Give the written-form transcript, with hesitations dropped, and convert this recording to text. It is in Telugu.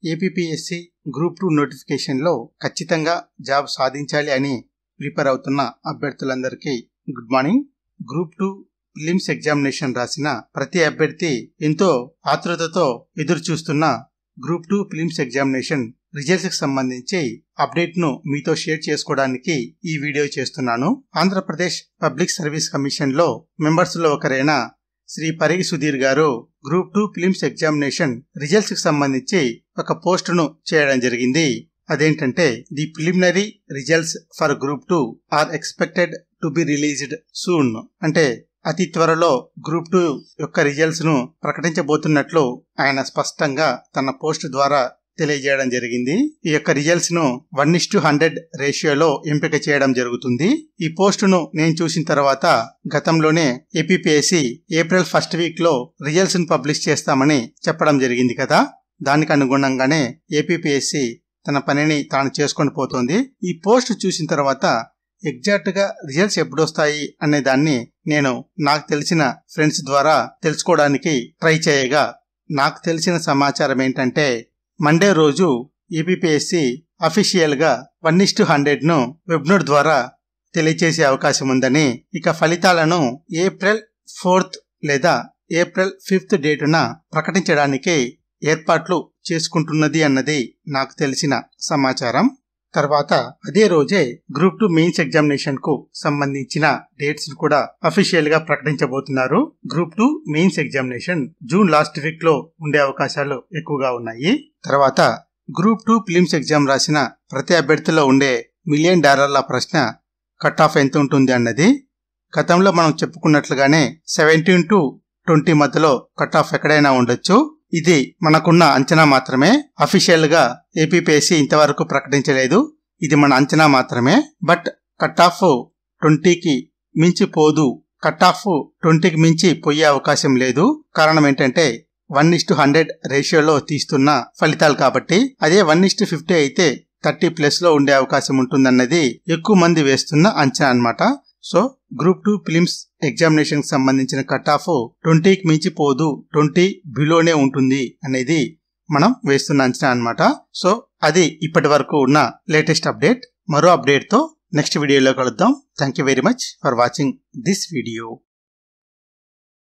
ఏపీపీఎస్సీ గ్రూప్ 2 నోటిఫికేషన్లో ఖచ్చితంగా జాబ్ సాధించాలి అని ప్రిపేర్ అవుతున్న అభ్యర్థులందరికీ good morning. Group 2 prelims examination రాసిన ప్రతి అభ్యర్థి ఎంతో ఆతృతతో ఎదురు చూస్తున్న గ్రూప్ 2 ప్రిలిమ్స్ ఎగ్జామినేషన్ రిజల్ట్స్ కి సంబంధించి అప్డేట్ ను మీతో షేర్ చేసుకోవడానికి ఈ వీడియో చేస్తున్నాను. ఆంధ్రప్రదేశ్ పబ్లిక్ సర్వీస్ కమిషన్ లో మెంబర్స్ లో ఒకరైన శ్రీ పరిగి సుధీర్ గారు గ్రూప్ 2 ప్రిలిమ్స్ ఎగ్జామినేషన్ రిజల్ట్స్ కి సంబంధించి ఒక పోస్ట్ ను చేయడం జరిగింది. అదేంటంటే the preliminary results for group 2 are expected to be released soon. అంటే అతి త్వరలో గ్రూప్ 2 యొక్క రిజల్ట్స్ ను ప్రకటించబోతున్నట్లు ఆయన స్పష్టంగా తన పోస్ట్ ద్వారా తెలియజేయడం జరిగింది. ఈ యొక్క రిజల్ట్స్ ను 1:100 రేషియోలో ఎంపిక చేయడం జరుగుతుంది. ఈ పోస్ట్ ను నేను చూసిన తర్వాత గతంలోనే ఏపీపీఎస్సీ ఏప్రిల్ 1st వీక్ లో రిజల్ట్స్ ను పబ్లిష్ చేస్తామని చెప్పడం జరిగింది కదా. దానికి అనుగుణంగానే ఏపీపీఎస్సీ తన పనిని తాను చేసుకొని పోతోంది. ఈ పోస్ట్ చూసిన తర్వాత ఎగ్జాక్ట్ గా రిజల్ట్స్ ఎప్పుడు వస్తాయి అనే దాన్ని నేను నాకు తెలిసిన ఫ్రెండ్స్ ద్వారా తెలుసుకోవడానికి ట్రై చేయగా నాకు తెలిసిన సమాచారం ఏంటంటే మండే రోజు ఏపీపీఎస్సీ అఫీషియల్ గా 1:100 ను వెబ్నోట్ ద్వారా తెలియచేసే అవకాశం ఉందని, ఇక ఫలితాలను ఏప్రిల్ 4th లేదా ఏప్రిల్ 5th డేటున ప్రకటించడానికి ఏర్పాట్లు చేసుకుంటున్నది అన్నది నాకు తెలిసిన సమాచారం. తర్వాత అదే రోజే గ్రూప్ 2 మెయిన్స్ ఎగ్జామినేషన్ కు సంబంధించిన డేట్స్ కూడా అఫీషియల్ గా ప్రకటించబోతున్నారు. Group 2 mains examination June last week లో ఉండే అవకాశాలు ఎక్కువగా ఉన్నాయి. తర్వాత గ్రూప్ 2 ప్రిలిమ్స్ ఎగ్జామ్ రాసిన ప్రతి అభ్యర్థిలో ఉండే $1 మిలియన్ ప్రశ్న కట్ ఆఫ్ ఎంత ఉంటుంది అన్నది. గతంలో మనం చెప్పుకున్నట్లుగానే 17 to 20 మధ్యలో కట్ ఆఫ్ ఎక్కడైనా ఉండొచ్చు. ఇది మనకున్న అంచనా మాత్రమే. అఫీషియల్ గా ఏపీపీఎస్సీ ఇంతవరకు ప్రకటించలేదు. ఇది మన అంచనా మాత్రమే. బట్ కట్ ఆఫ్ 20కి మించి పోదు. కట్ ఆఫ్ 20కి మించి పోయే అవకాశం లేదు. కారణం ఏంటంటే 1:100 రేషియోలో తీస్తున్న ఫలితాలు కాబట్టి. అదే 1:50 అయితే 30+ లో ఉండే అవకాశం ఉంటుందన్నది ఎక్కువ మంది వేస్తున్న అంచనా అన్నమాట. సో గ్రూప్ 2 ప్రిలిమ్స్ ఎగ్జామినేషన్ కి సంబంధించిన కట్ ఆఫ్ 20కి మించి పోదు, 20 బిలోనే ఉంటుంది అనేది మనం వేస్తున్న అంచనా అన్నమాట. సో అది ఇప్పటి వరకు ఉన్న లేటెస్ట్ అప్డేట్. మరో అప్డేట్ తో నెక్స్ట్ వీడియోలో కలుద్దాం. Thank you very much for watching this video.